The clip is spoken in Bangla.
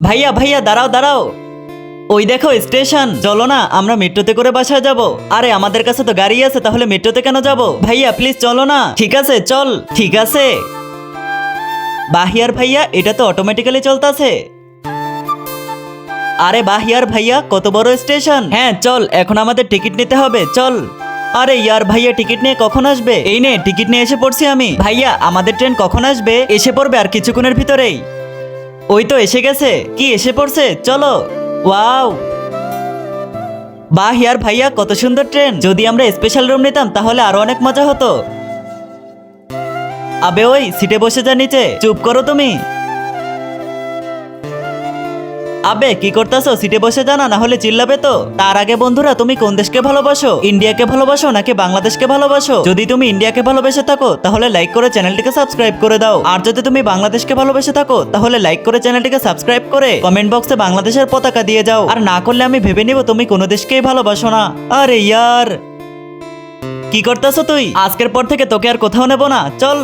ভাইয়া ভাইয়া দাঁড়াও দাঁড়াও, ওই দেখো স্টেশন, চলো না আমরা মেট্রোতে করে বাসায় যাব। আরে আমাদের কাছে তো গাড়ি আছে, তাহলে মেট্রোতে কেন যাব? ভাইয়া প্লিজ চলো না। ঠিক আছে চল। ঠিক আছে বাহিয়ার ভাইয়া, এটা তো অটোমেটিক্যালি চলতেছে। আরে বাহিয়ার ভাইয়া, কত বড় স্টেশন। হ্যাঁ চল, এখন আমাদের টিকিট নিতে হবে, চল। আরে ইয়ার ভাইয়া, টিকিট নিয়ে কখন আসবে? এই নে, টিকিট নিয়ে এসে পড়ছি আমি। ভাইয়া আমাদের ট্রেন কখন আসবে? এসে পড়বে আর কিছুক্ষণের ভিতরেই। ওই তো এসে গেছে। কি এসে পড়ছে? চলো। ওয়াও, বাহ ইয়ার ভাইয়া, কত সুন্দর ট্রেন। যদি আমরা স্পেশাল রুম নিতাম তাহলে আরো অনেক মজা হতো। আবে ওই সিটে বসে যা নিচে। চুপ করো তুমি। আবে কি করতেছো? সিটে বসে জানা, না হলে চিল্লাবে তো। তার আগে বন্ধুরা, তুমি কোন দেশকে ভালোবাসো? ইন্ডিয়াকে ভালোবাসো নাকি বাংলাদেশকে ভালোবাসো? যদি তুমি ইন্ডিয়াকে ভালোবেসে থাকো তাহলে লাইক করে চ্যানেলটিকে সাবস্ক্রাইব করে দাও, আর যদি তুমি বাংলাদেশকে ভালোবেসে থাকো তাহলে লাইক করে চ্যানেলটিকে সাবস্ক্রাইব করে কমেন্ট বক্সে বাংলাদেশের পতাকা দিয়ে যাও। আর না করলে আমি ভেবে নিব তুমি কোনো দেশকেই ভালোবাসো না। আরে ইয়ার, কি করতেছো তুই? আজকের পর থেকে তোকে আর কোথাও নেবো না, চল।